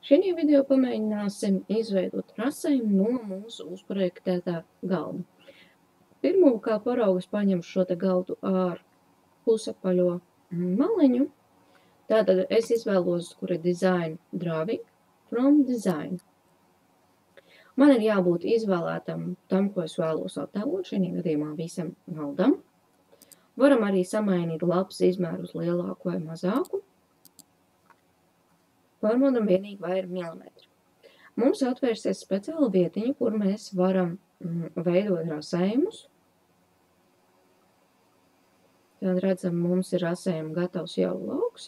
Šī video pamēģināsim izveidot rasējumu no mūsu uzprojektētā galda. Pirmo kā paraugu es paņemšu šo te galdu ar pusapaļo maliņu. Tātad es izvēlos, kur ir design drawing from design. Man ir jābūt izvēlētam tam, ko es vēlos attēlot, šī gadījumā visam galdam. Varam arī samainīt lapas izmēru uz lielāku vai mazāku. Pārbaudam vienīgi, vai ir milimetri. Mums atvērsies speciāla vietiņa, kur mēs varam veidot rasējumus. Tad redzam, mums ir rasējuma gatavs jau lauks,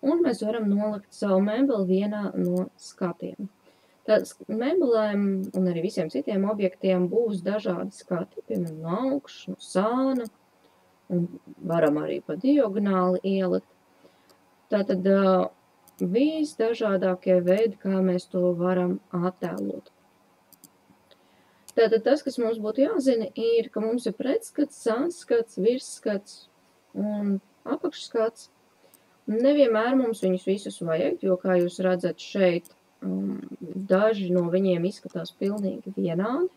un mēs varam nolikt savu mēbeli vienā no skatiem. Tad mēbelēm un arī visiem citiem objektiem būs dažādi skati, piemēram, no augšas, no sāna, un varam arī pa diagonāli ielikt. Tātad visdažādākie veidi, kā mēs to varam attēlot. Tātad tas, kas mums būtu jāzina, ir, ka mums ir pretskats, sānskats, virsskats un apakšskats. Nevienmēr mums viņus visus vajag, jo, kā jūs redzat šeit, daži no viņiem izskatās pilnīgi vienādi.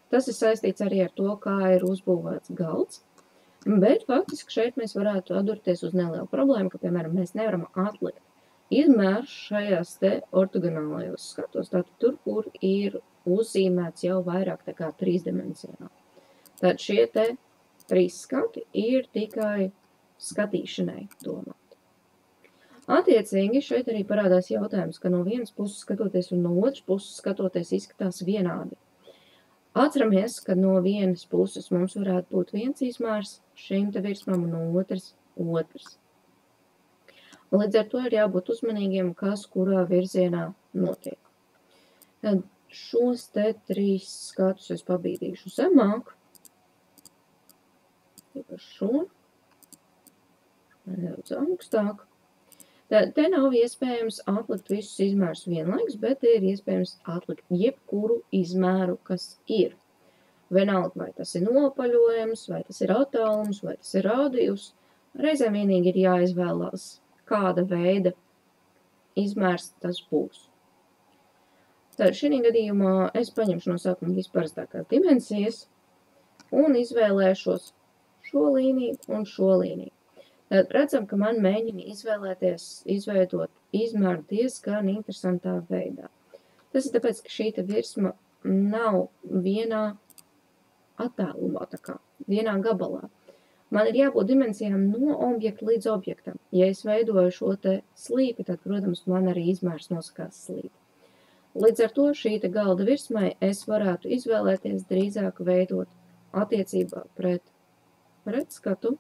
Tas ir saistīts arī ar to, kā ir uzbūvēts galds. Bet faktiski šeit mēs varētu atdurties uz nelielu problēmu, ka, piemēram, mēs nevaram atlikt izmērs šajās te ortogonālajos skatos, tātad tur, kur ir uzzīmēts jau vairāk tā kā trīsdimensijā. Tātad šie te trīs skati ir tikai skatīšanai domāti. Attiecīgi šeit arī parādās jautājums, ka no vienas puses skatoties un no otras puses skatoties izskatās vienādi. Atceramies, ka no vienas puses mums varētu būt viens izmērs šīm te virsmām un no otras. Līdz ar to ir jābūt uzmanīgiem, kas kurā virzienā notiek. Tad šos te trīs skatus es pabīdīšu zemāk. Šo. Nedaudz augstāk. Te nav iespējams atlikt visus izmērus vienlaikus, bet ir iespējams atlikt jebkuru izmēru, kas ir. Vienalga, vai tas ir nopaļojums, vai tas ir attālums, vai tas ir radius. Reizēm vienīgi ir jāizvēlās, kāda veida izmērs tas būs. Tad šī gadījumā es paņemšu no sākuma visparastākās dimensijas un izvēlēšos šo līniju un šo līniju. Tad redzam, ka man mēģina izveidot izmēru diezgan interesantā veidā. Tas ir tāpēc, ka šī virsma nav vienā attēlumā, tā kā vienā gabalā. Man ir jābūt dimensijām no objekta līdz objektam. Ja es veidoju šo te slīpi, tad, protams, man arī izmērs nosakās slīpi. Līdz ar to šī te galda virsmai es varētu izvēlēties drīzāk veidot attiecībā pret skatu,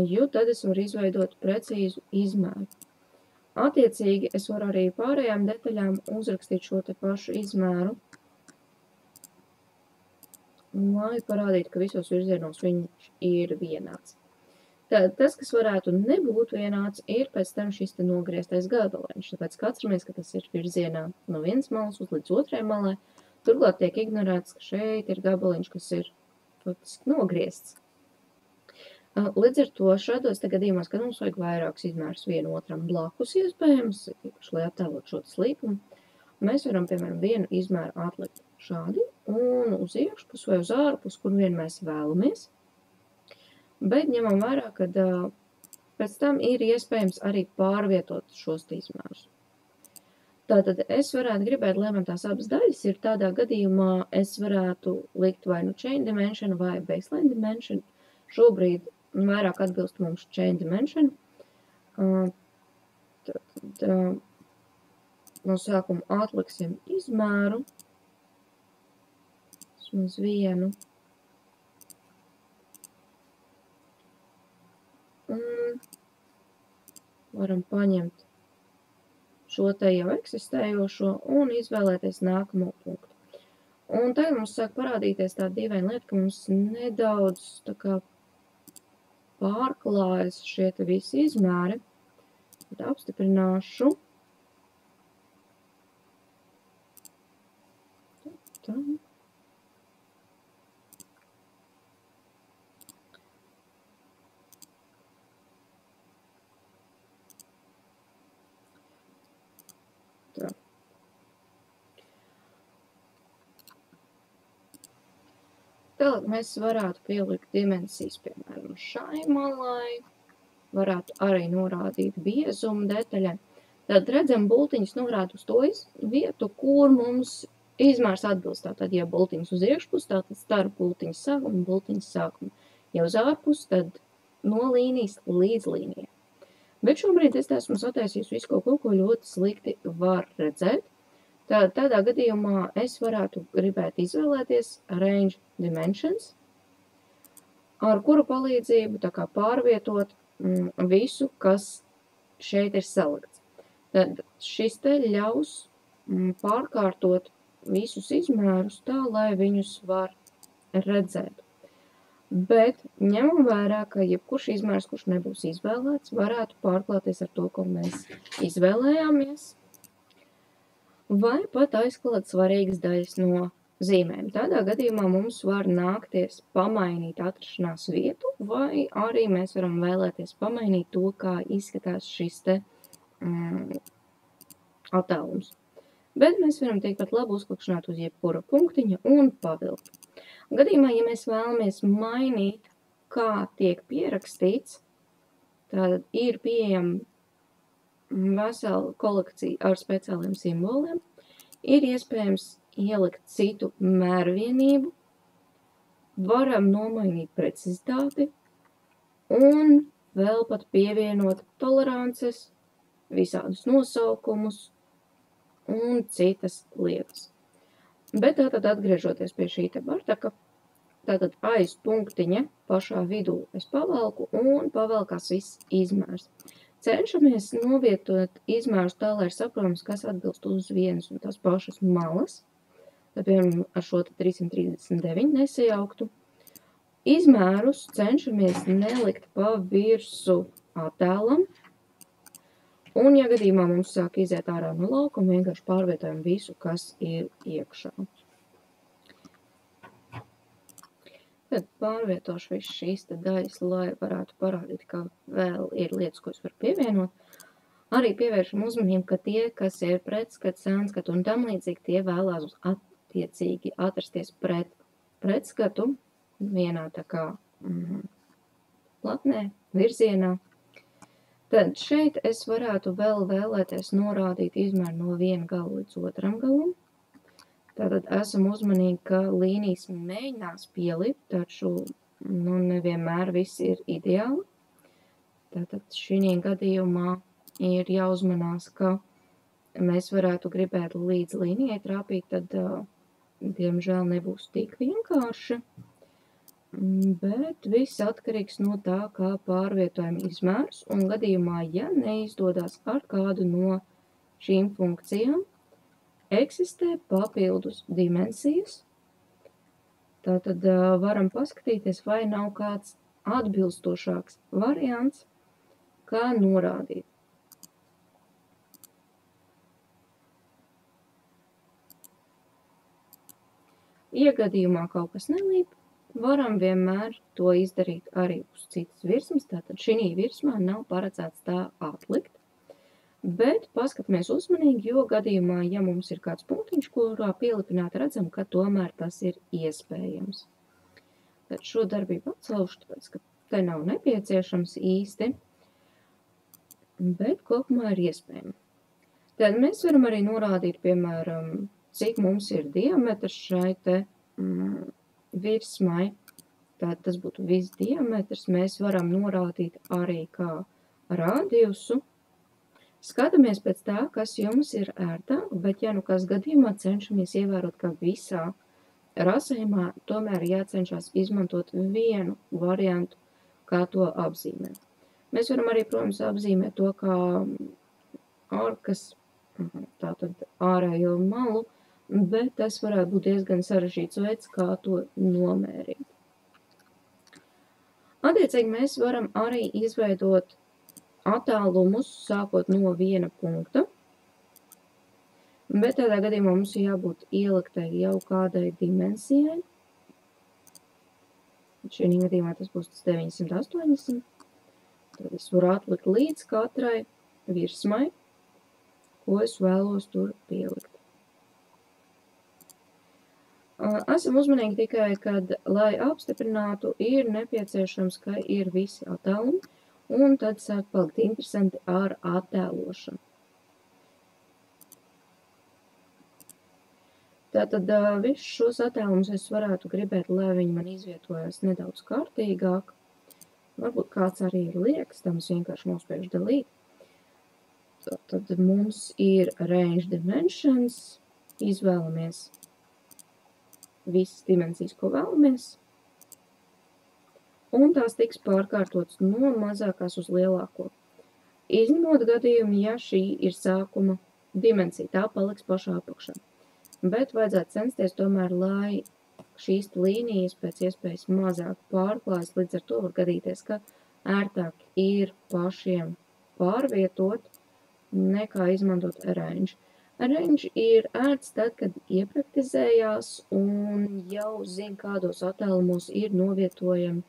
jo tad es varu izveidot precīzu izmēru. Attiecīgi es varu arī pārējām detaļām uzrakstīt šo te pašu izmēru, lai parādītu, ka visos virzienos viņš ir vienāds. Tad tas, kas varētu nebūt vienāds, ir pēc tam šis te nogrieztais gabaliņš. Tāpēc atceramies, ka tas ir virzienā no vienas malas uz līdz otrai malai. Turklāt tiek ignorēts, ka šeit ir gabaliņš, kas ir faktiski nogriezts. Līdz ar to šādos gadījumos, kad mums vajag vairākus izmērus vienu otram blakus iespējams, lai attēlot šo slīpumu, mēs varam, piemēram, vienu izmēru atlikt šādi un uz iekšpusi vai uz ārpusi, kur vien mēs vēlamies. Bet ņemam vērā, ka pēc tam ir iespējams arī pārvietot šos izmērus. Tātad es varētu gribēt, lai man tās abas daļas ir tādā gadījumā, es varētu likt vai nu chain dimension vai baseline dimension. Šobrīd vairāk atbilst mums chain dimension. Tad no sākuma atliksim izmēru. Vismaz vienu. Un varam paņemt šo te jau eksistējošo un izvēlēties nākamo punktu. Un tagad mums sāk parādīties tā dīvaina lieta, ka mums nedaudz tā kā pārklājas šie te visi izmēri. Tad apstiprināšu. Tā. Tālāk mēs varētu pielikt dimensijas, piemēram, šai malai, varētu arī norādīt biezumu detaļai. Tad redzam, bultiņas norāda uz to vietu, kur mums izmērs atbilst. Tātad, ja bultiņas uz iekšpus, tātad starp bultiņas sākumu un bultiņas sākumu. Ja uz ārpus, tad no līnijas līdz līnijai. Bet šobrīd es esmu sataisījis visu kaut ko ļoti slikti var redzēt. Tādā gadījumā es varētu gribēt izvēlēties Range Dimensions, ar kuru palīdzību tā kā pārvietot visu, kas šeit ir salikts. Tad šis te ļaus pārkārtot visus izmērus tā, lai viņus var redzēt. Bet ņemam vērā, ka jebkurš izmērs, kurš nebūs izvēlēts, varētu pārklāties ar to, ko mēs izvēlējāmies, vai pat aizklāt svarīgas daļas no zīmēm. Tādā gadījumā mums var nākties pamainīt atrašanās vietu, vai arī mēs varam vēlēties pamainīt to, kā izskatās šis te attālums. Bet mēs varam tikpat labi uzklikšķināt uz jebkura punktiņa un pavilkt. Gadījumā, ja mēs vēlamies mainīt, kā tiek pierakstīts, tad ir pieejama vesela kolekcija ar speciāliem simboliem. Ir iespējams ielikt citu mērvienību, varam nomainīt precizitāti un vēl pat pievienot tolerances, visādus nosaukumus un citas lietas. Bet tātad atgriežoties pie šī te bartaka, tātad aiz punktiņa pašā vidū es pavelku un pavelkās viss izmērs. Cenšamies novietot izmērus tā, lai ir saprotams, kas atbilst uz vienas un tās pašas malas. Tad, piemēram, ar šo 339 nesajauktu. Izmērus cenšamies nelikt pa virsu attēlam. Un, ja gadījumā mums sāk iziet ārā no laukuma, vienkārši pārvietojam visu, kas ir iekšā. Tad pārvietošu visu šīs daļas, lai varētu parādīt, ka vēl ir lietas, ko es varu pievienot. Arī pievēršam uzmanību, ka tie, kas ir pretskatu, sēnskatu un tam līdzīgi, tie vēlās attiecīgi atrasties pretskatu vienā tā kā platnē, virzienā. Tad šeit es varētu vēl vēlēties norādīt izmēru no viena gala līdz otram galam. Tātad esam uzmanīgi, ka līnijas mēģinās pielikt, taču nevienmēr viss ir ideāli. Tātad šī gadījumā ir jāuzmanās, ka mēs varētu gribēt līdz līnijai trāpīt, tad diemžēl nebūs tik vienkārši. Bet viss atkarīgs no tā, kā pārvietojam izmērus, un gadījumā, ja neizdodas ar kādu no šīm funkcijām, eksistē papildus dimensijas. Tātad varam paskatīties, vai nav kāds atbilstošāks variants, kā norādīt. Ja gadījumā kaut kas nelīp, varam vienmēr to izdarīt arī uz citas virsmas. Tātad šī virsmā nav paredzēts tā atlikt. Bet paskatāmies uzmanīgi, jo gadījumā, ja mums ir kāds punktiņš, kurā pielipināt, redzam, ka tomēr tas ir iespējams. Tad šo darbību atcelšu, tāpēc, ka te nav nepieciešams īsti, bet kopumā ir iespējams. Tad mēs varam arī norādīt, piemēram, cik mums ir diametrs šai te virsmai. Tātad tas būtu viss diametrs. Mēs varam norādīt arī kā radiusu. Skatāmies pēc tā, kas jums ir ērtāk, bet ja nu kas gadījumā cenšamies ievērot, ka visā rasējumā tomēr jācenšas izmantot vienu variantu, kā to apzīmēt. Mēs varam arī, protams, apzīmēt to kā arkas, tātad ārējo malu, bet tas varētu būt diezgan sarežģīts veids, kā to nomērīt. Attiecīgi mēs varam arī izveidot attālumus sākot no viena punkta, bet tādā gadījumā mums jābūt ieliktai jau kādai dimensijai. Šī gadījumā tas būs 980. Tad es varu atlikt līdz katrai virsmai. ko es vēlos tur pielikt. Esam uzmanīgi tikai, kad, lai apstiprinātu, ir nepieciešams, ka ir visi attēlumi, un tad sāk palikt interesanti ar attēlošanu. Tātad visus šos attēlumus es varētu gribēt, lai viņi man izvietojas nedaudz kārtīgāk. Varbūt kāds arī ir liekas, tam es vienkārši nospiežu delete. Tad mums ir range dimensions, izvēlamies visas dimensijas, ko vēlamies, un tās tiks pārkārtotas no mazākās uz lielāko. Izņemot gadījumu, ja šī ir sākuma dimensija, tā paliks pašā apakšā. Bet vajadzētu censties tomēr, lai šīs līnijas pēc iespējas mazāk pārklājas, līdz ar to var gadīties, ka ērtāk ir pašiem pārvietot, nekā izmantot arrange. Arrange ir ērts tad, kad iepraktizējās un jau zina, kādos attēlumos ir novietojami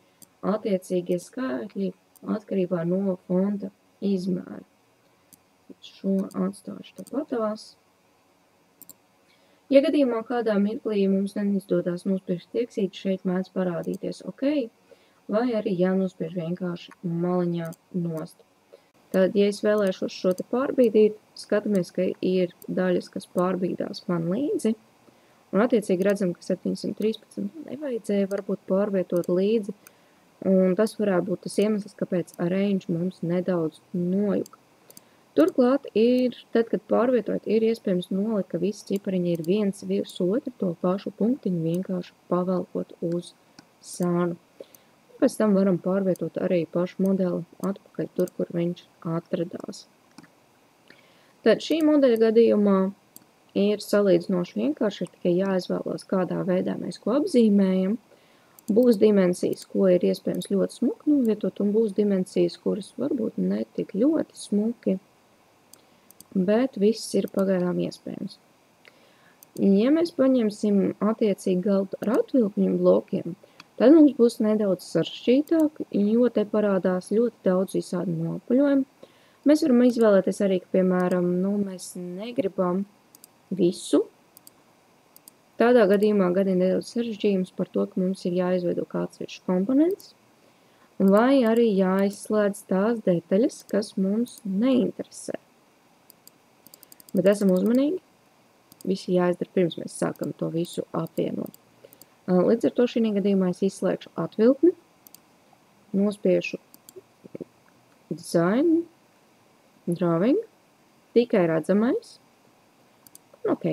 attiecīgie skaitļi atkarībā no fonta izmēra. Šo atstāšu tāpatās. Ja gadījumā kādā mirklī mums neizdodas nospiežt tieksīt, šeit mēdz parādīties OK, vai arī jānospiež vienkārši maliņā nost. Tad, ja es vēlēšos šo te pārbīdīt, skatāmies, ka ir daļas, kas pārbīdās man līdzi, un attiecīgi redzam, ka 713 nevajadzēja varbūt pārvietot līdzi, un tas varētu būt tas iemesls, kāpēc arrange mums nedaudz nojuka. Turklāt ir, tad, kad pārvietojot, ir iespējams nolikt, ka visi cipariņi ir viens virs otru, to pašu punktiņu vienkārši pavelkot uz sānu. Pēc tam varam pārvietot arī pašu modeli atpakaļ tur, kur viņš atradās. Tad šī modeļa gadījumā ir salīdzinoši vienkārši, ir tikai jāizvēlās, kādā veidā mēs ko apzīmējam. Būs dimensijas, ko ir iespējams ļoti smuki novietot, un būs dimensijas, kuras varbūt netik ļoti smuki, bet viss ir pagaidām iespējams. Ja mēs paņemsim attiecīgi galdu ar atvilkņu blokiem, tad mums būs nedaudz sarežģītāk, jo te parādās ļoti daudz visādi nopaļojumi. Mēs varam izvēlēties arī, ka, piemēram, mēs negribam visu. Tādā gadījumā gadina nedaudz sarežģījums par to, ka mums ir jāizveido kāds virs komponents, vai arī jāizslēdz tās detaļas, kas mums neinteresē. Bet esam uzmanīgi, visi jāizdara pirms mēs sākam to visu apvienot. Līdz ar to šī gadījumā es izslēgšu atvilkni, nospiešu design, drawing, tikai redzamais, un OK.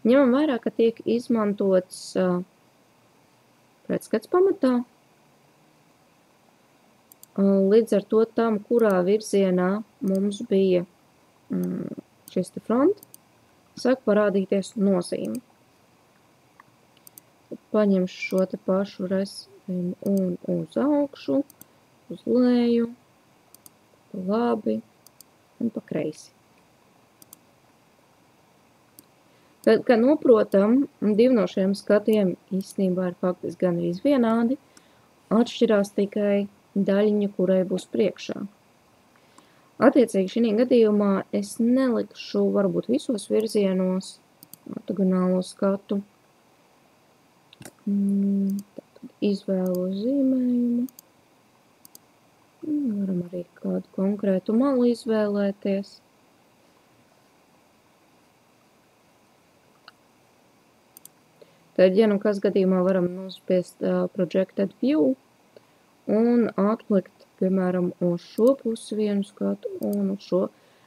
Ņemam vērā, ka tiek izmantots pretskats pamatā, līdz ar to tam, kurā virzienā mums bija šis te front, sāk parādīties nozīme. Paņemšu šo te pašu resmu un uz augšu, uz leju, pa labi un pa kreisi. Tad, kā noprotam, divi no šiem skatiem īstenībā ir faktiski gan arī vienādi, atšķirās tikai daļiņa, kurai būs priekšā. Attiecīgi šī gadījumā es nelikšu varbūt visos virzienos ortogonālo skatu. Tātad izvēlu zīmējumu. Varam arī kādu konkrētu malu izvēlēties. Tad, ja kas gadījumā varam nospiest Projected View un atlikt, piemēram, uz šo pusi vienu skatu un uz šo.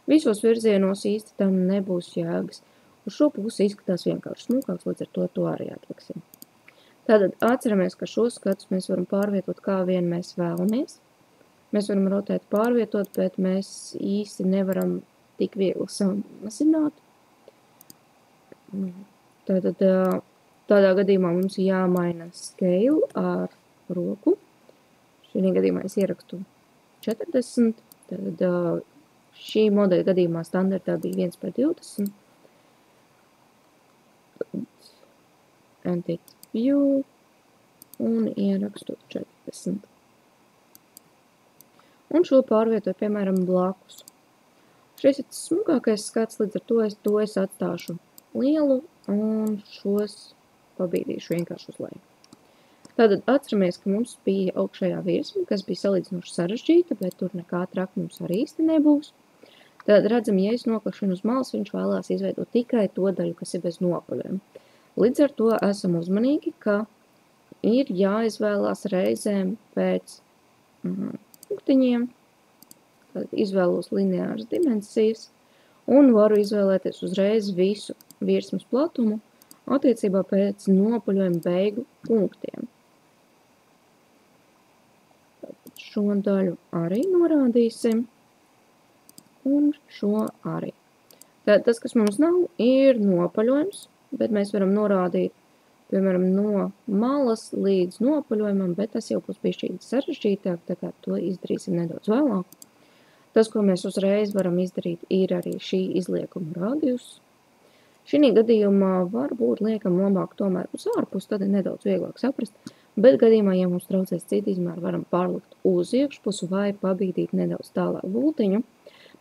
Visos virzienos īsti tam nebūs jēgas. Uz šo pusi izskatās vienkārši smukāks, līdz ar to arī atliksim. Tātad atceramies, ka šos skatus mēs varam pārvietot kā vien mēs vēlamies. Mēs varam rotēt pārvietot, bet mēs īsti nevaram tik viegli samazināt. Tātad tādā gadījumā mums jāmaina scale ar roku. Šī gadījumā es ierakstu 40, tad šī modeļa gadījumā standartā bija 1/20. Entity View un ierakstu 40. Un šo pārvietoju, piemēram, blakus. Šis ir smukākais skats, līdz ar to es atstāšu lielu un šos pabīdīšu vienkārši uz leju. Tātad atceramies, ka mums bija augšējā virsma, kas bija salīdzinoši sarežģīta, bet tur nekā traka mums arī īsti nebūs. Tad redzam, ja es noklikšanu uz malas, viņš vēlās izveidot tikai to daļu, kas ir bez nopaļojuma. Līdz ar to esam uzmanīgi, ka ir jāizvēlās reizēm pēc punktiņiem. Tad izvēlos lineāras dimensijas un varu izvēlēties uzreiz visu virsmas platumu attiecībā pēc nopaļojuma beigu punktiem. Tātad šo daļu arī norādīsim un šo arī. Tātad tas, kas mums nav, ir nopaļojums, bet mēs varam norādīt, piemēram, no malas līdz nopaļojumam, bet tas jau būs bišķīgi sarežģītāk, tā kā to izdarīsim nedaudz vēlāk. Tas, ko mēs uzreiz varam izdarīt, ir arī šī izliekuma radius. Šī gadījumā varbūt liekam labāk tomēr uz ārpus, tad ir nedaudz vieglāk saprast, bet gadījumā, ja mums traucēs citi izmēri, varam pārlikt uz iekšpusu vai pabīdīt nedaudz tālāk bultiņu.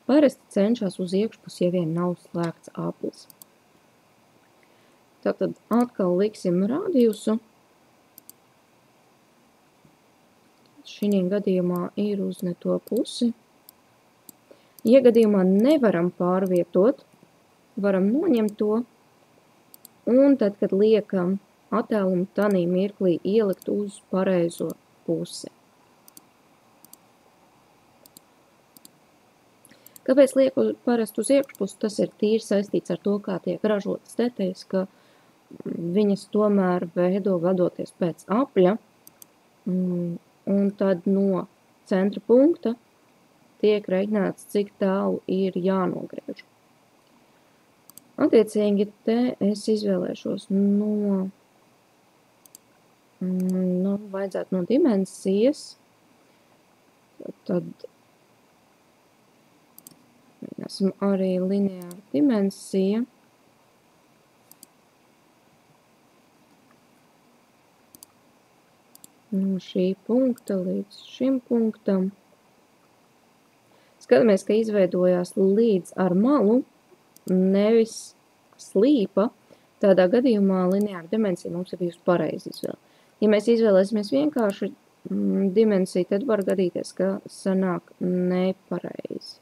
Parasti cenšas uz iekšpusi, ja vien nav slēgts aplis. Tātad atkal liksim radiusu. Šī gadījumā ir uz ne to pusi. Ja gadījumā nevaram pārvietot, varam noņemt to, un tad, kad liekam attēlumu tanī mirklī ielikt uz pareizo pusi. Kāpēc lieku parasti uz iekšpusi? Tas ir tīri saistīts ar to, kā tiek ražotas detaļas, ka viņas tomēr veido vadoties pēc apļa, un tad no centra punkta tiek reiķināts, cik tālu ir jānogriež. Attiecīgi te es izvēlēšos vajadzētu no dimensijas, tad esam arī lineāra dimensija. No šī punkta līdz šim punktam. Skatāmies, ka izveidojās līdz ar malu, nevis slīpa. Tādā gadījumā lineāra dimensija mums ir bijusi pareizi izvēle. Ja mēs izvēlēsimies vienkārši dimensiju, tad var gadīties, ka sanāk nepareizi.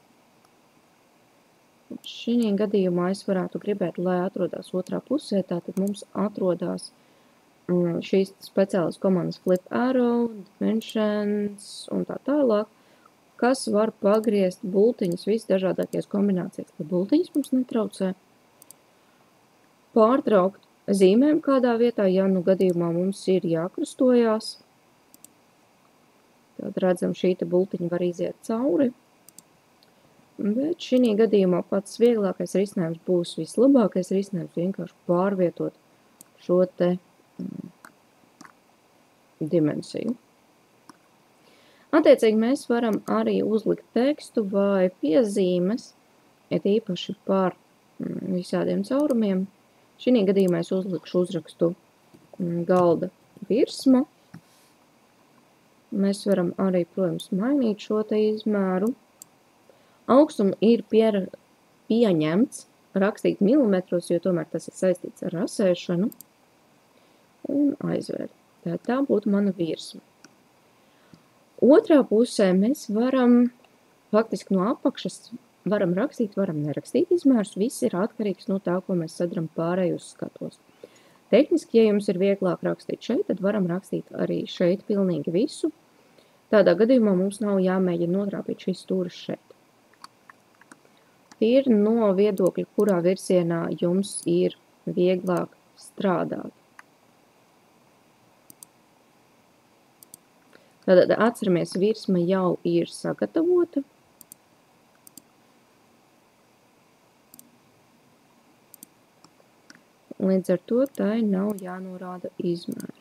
Šī gadījumā es varētu gribēt, lai atrodas otrā pusē, tātad mums atrodas šīs speciālas komandas flip arrow, dimensions un tā tālāk, kas var pagriezt bultiņas visdažādākajās kombinācijas, lai bultiņas mums netraucē. Pārtraukt zīmēm kādā vietā, ja gadījumā mums ir jākrustojās. Tad redzam, šī bultiņa var iziet cauri. Bet šī gadījumā pats vieglākais risinājums būs vislabākais risinājums vienkārši pārvietot šo te dimensiju. Attiecīgi mēs varam arī uzlikt tekstu vai piezīmes, et īpaši par visādiem caurumiem. Šī gadījumā es uzlikšu uzrakstu galda virsmu. Mēs varam arī, protams, mainīt šo te izmēru. Augstumu ir pieņemts rakstīt milimetros, jo tomēr tas ir saistīts ar rasēšanu. Un aizvērt. Tā būtu mana virsma. Otrā pusē mēs varam, faktiski no apakšas, varam rakstīt, varam nerakstīt izmērus. Viss ir atkarīgs no tā, ko mēs sadaram pārējos skatos. Tehniski, ja jums ir vieglāk rakstīt šeit, tad varam rakstīt arī šeit pilnīgi visu. Tādā gadījumā mums nav jāmēģina notrāpīt šīs stūras šeit. Ir no viedokļa, kurā virsienā jums ir vieglāk strādāt. Tad atceramies, virsma jau ir sagatavota. Līdz ar to tai nav jānorāda izmēri.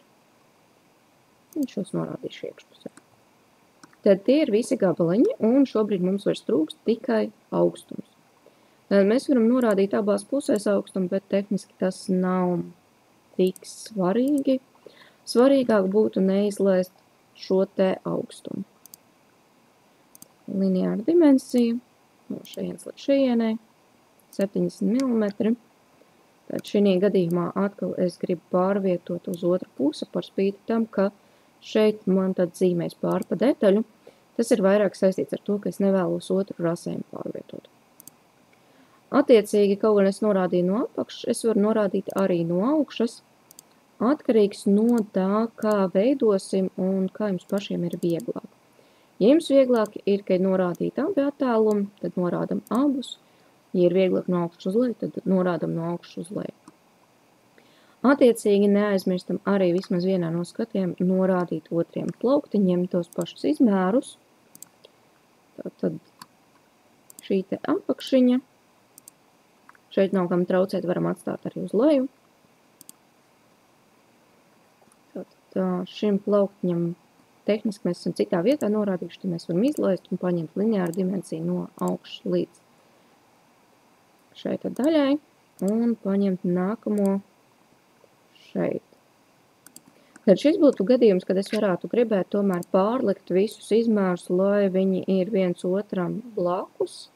Un šos norādīšu iekšpusē. Tad tie ir visi gabaliņi, un šobrīd mums vairs trūkst tikai augstums. Tad mēs varam norādīt abās pusēs augstumu, bet tehniski tas nav tik svarīgi. Svarīgāk būtu neizlaist šo te augstumu. Lineāra dimensija, no šejienes līdz šejienei, 70 mm. Tad šī gadījumā atkal es gribu pārvietot uz otru pusi par spīti tam, ka šeit man tad zīmēs pāri pa detaļu. Tas ir vairāk saistīts ar to, ka es nevēlos otru rasējumu pārvietot. Attiecīgi, kaut gan es norādīju no apakšas, es varu norādīt arī no augšas, atkarīgs no tā, kā veidosim un kā jums pašiem ir vieglāk. Ja jums vieglāk ir, ka ir norādīti abi attēlumi, tad norādam abus. Ja ir vieglāk no augšas uz leju, tad norādam no augšas uz leju. Attiecīgi neaizmirstam arī vismaz vienā no skatiem norādīt otriem plauktiņiem tos pašus izmērus. Tātad šī te apakšiņa. Šeit nav kam traucēt, varam atstāt arī uz leju. Tātad šim plauktiņam tehniski mēs esam citā vietā norādījuši, tad mēs varam izlaist un paņemt lineāru dimensiju no augšas līdz šeit daļai un paņemt nākamo šeit. Tad šis būtu gadījums, kad es varētu gribēt tomēr pārlikt visus izmērus, lai viņi ir viens otram blakus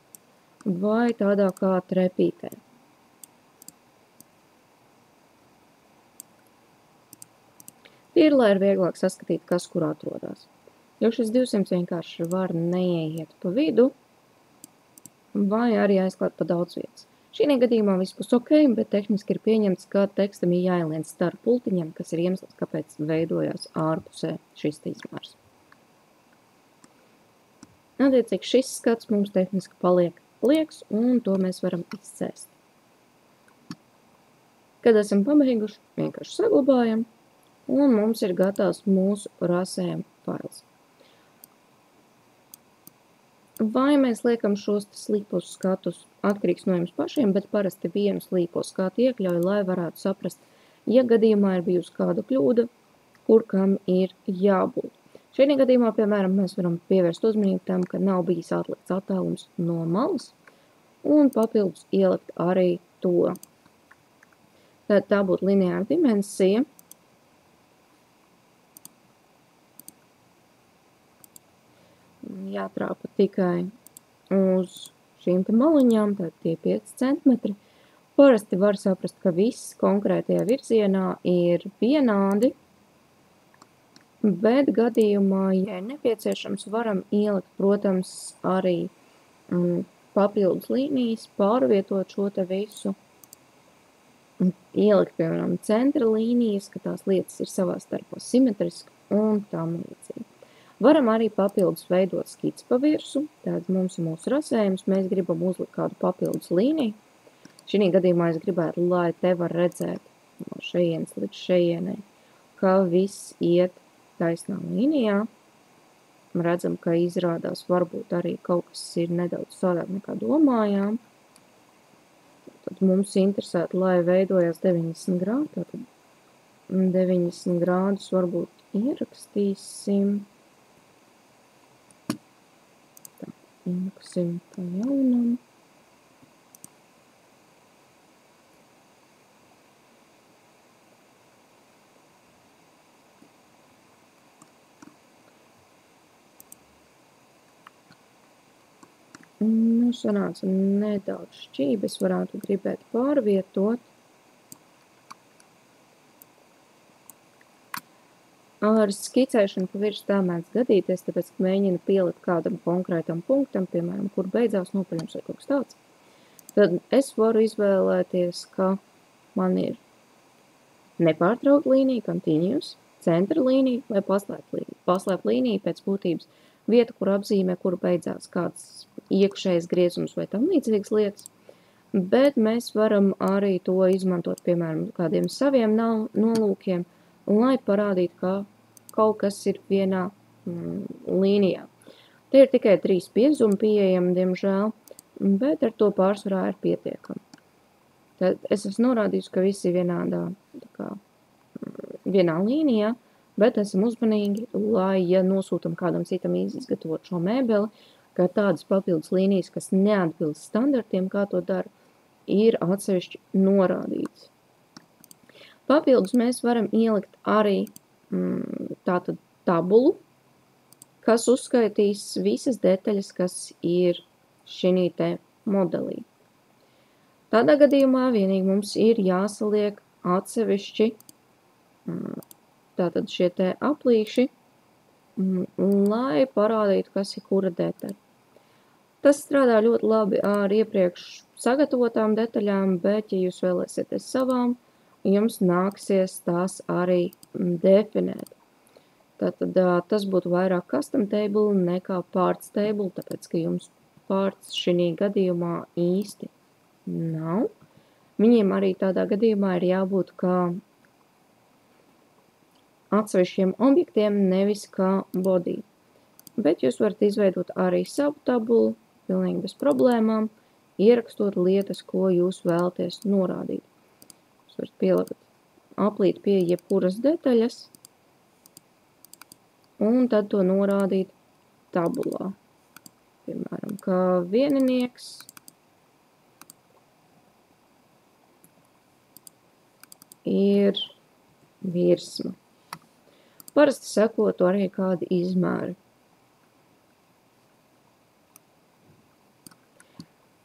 vai tādā kā trepītē. Ir, lai ir vieglāk saskatīt, kas kur atrodas. Jo šis 200 vienkārši var neieiet pa vidu vai arī aizklāt pa daudz vietas. Šī gadījumā viss būs ok, bet tehniski ir pieņemts, ka tekstam ir jāielien starp pultiņiem, kas ir iemesls, kāpēc veidojās ārpusē šis izmērs. Attiecīgi šis skats mums tehniski paliek lieks, un to mēs varam izcēst. Kad esam pabeiguši, vienkārši saglabājam, un mums ir gatavs mūsu rasējuma fails. Vai mēs liekam šos slīpos skatus atkarīgs no jums pašiem, bet parasti vienu slīpo skatu iekļauju, lai varētu saprast, ja gadījumā ir bijusi kāda kļūda, kur kam ir jābūt. Šajā gadījumā, piemēram, mēs varam pievērst uzmanību tam, ka nav bijis atlikts attēlums no malas, un papildus ielikt arī to. Tad tā būtu lineāra dimensija. Jātrāpa tikai uz šīm te maliņām, tad tie 5 cm. Parasti var saprast, ka viss konkrētajā virzienā ir vienādi, bet gadījumā, ja ir nepieciešams, varam ielikt, protams, arī papildus līnijas, pārvietot šo te visu, ielikt, piemēram, centra līnijas, ka tās lietas ir savā starpā simetriski un tam līdzīgi. Varam arī papildus veidot skici pa virsu, tad mums ir mūsu rasējums, mēs gribam uzlikt kādu papildus līniju. Šī gadījumā es gribētu, lai te var redzēt no šejienes līdz šejienei, ka viss iet taisnā līnijā. Redzam, ka izrādās varbūt arī kaut kas ir nedaudz savādāk nekā domājām. Tad mums interesētu, lai veidojās 90 grādi, tad 90 grādus varbūt ierakstīsim. Ieksim pa jaunam. Nu, sanāca nedaudz šķības, varētu gribēt pārvietot. Ar skicēšanu pa virsmu tā mēdz gadīties, tāpēc, ka mēģina pielikt kādam konkrētam punktam, piemēram, kur beidzās nopaļums vai kaut kas tāds. Tad es varu izvēlēties, ka man ir nepārtraukt līnija, continuous, centra līnija vai paslēpt līnija. Paslēpt līnija pēc būtības vieta, kur apzīmē, kur beidzās kāds iekšējs griezums vai tam līdzīgas lietas, bet mēs varam arī to izmantot, piemēram, kādiem saviem nolūkiem, lai parādītu, ka kaut kas ir vienā līnijā. Te ir tikai 3 piezumi pieejami, diemžēl, bet ar to pārsvarā ir pietiekami. Tad es esmu norādījusi, ka visi ir vienā līnijā, bet esam uzmanīgi, lai, ja nosūtam kādam citam izgatavot šo mēbeli, ka tādas papildus līnijas, kas neatbilst standartiem, kā to dara, ir atsevišķi norādīts. Papildus mēs varam ielikt arī tātad tabulu, kas uzskaitīs visas detaļas, kas ir šī te modelī. Tādā gadījumā vienīgi mums ir jāsaliek atsevišķi tātad šie te aplīši, lai parādītu, kas ir kura detaļa. Tas strādā ļoti labi ar iepriekš sagatavotām detaļām, bet, ja jūs vēlēsieties savām, jums nāksies tās arī definēt. Tātad tas būtu vairāk custom table nekā parts table, tāpēc, ka jums parts šī gadījumā īsti nav. Viņiem arī tādā gadījumā ir jābūt kā atsevišķiem objektiem, nevis kā body. Bet jūs varat izveidot arī savu tabulu, pilnīgi bez problēmām, ierakstot lietas, ko jūs vēlaties norādīt. Jūs varat pielikt aplīt pie jebkuras detaļas, un tad to norādīt tabulā. Piemēram, kā vieninieks ir virsma. Parasti sekotu arī kādi izmēri.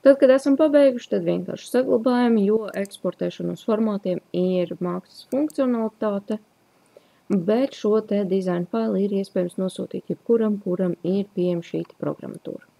Tad, kad esam pabeiguši, tad vienkārši saglabājam, jo eksportēšana uz formātiem ir mākslas funkcionalitāte, bet šo te dizaina failu ir iespējams nosūtīt jebkuram, kuram ir pieejama šī programmatūra.